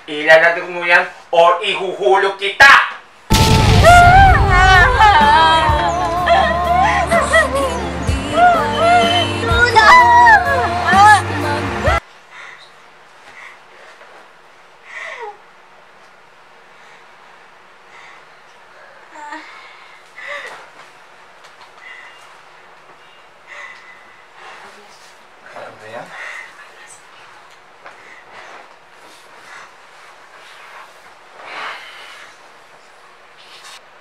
Ilalagay mo yan or ihuhulog kita!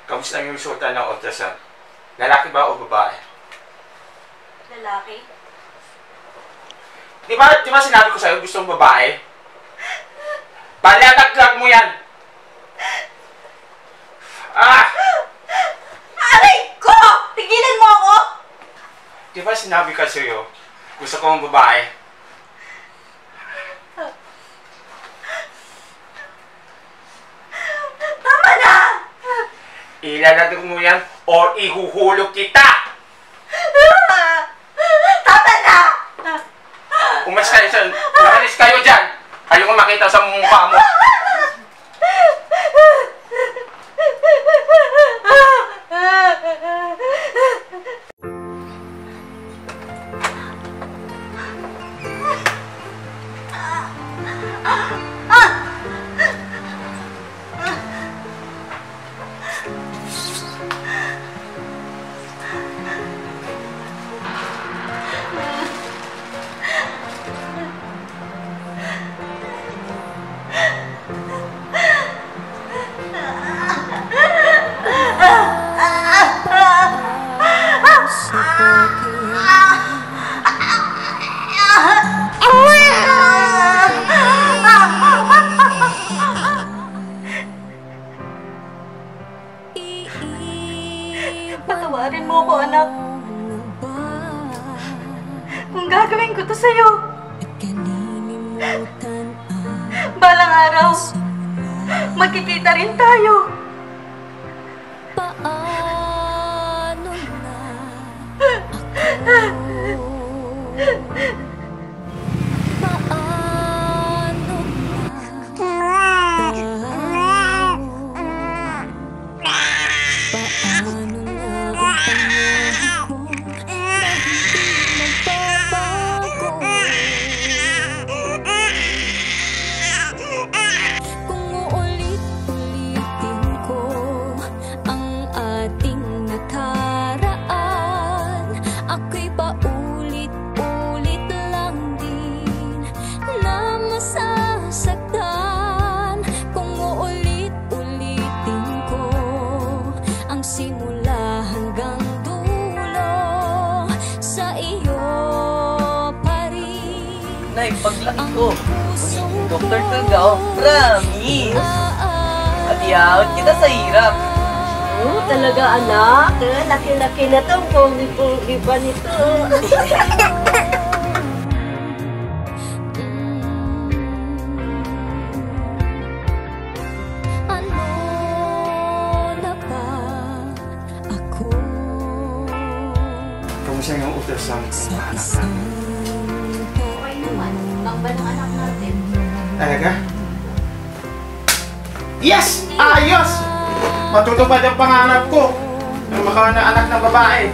Kamusta yung resulta ng ultrasound? Lalaki ba o babae? Lalaki? Di ba sinabi ko sa'yo gusto mong babae? Palataglag mo yan! Ah! Aray ko! Tigilan mo ako! Di ba sinabi ka sa'yo gusto ko mong babae? Tama na! Ilalagay mo yan or ihuhulog kita! Tama na! Umalis kayo dyan! Ayoko makita sa mukha mo! Patawarin mo ako, anak. Kung gagawin ko to sa'yo, balang araw, magkikita rin tayo. Paano na ako'y paulit-ulit lang din na masasaktan kung uulit-ulitin ko ang simula hanggang dulo sa iyo pa rin. Nay, paglaki ko, magiging doktor talaga ako. Promise! At kita sa hirap. Oo, talaga anak. Laki-laki na to. Pogi-pogi pa nito. Ano na ba ako? Kamusta yung ultrasound ng anak namin? Okay naman. Bangba ng anak natin. Talaga? Yes! Ayos! Matutupad ang pangarap ko ng makaanak ng babae.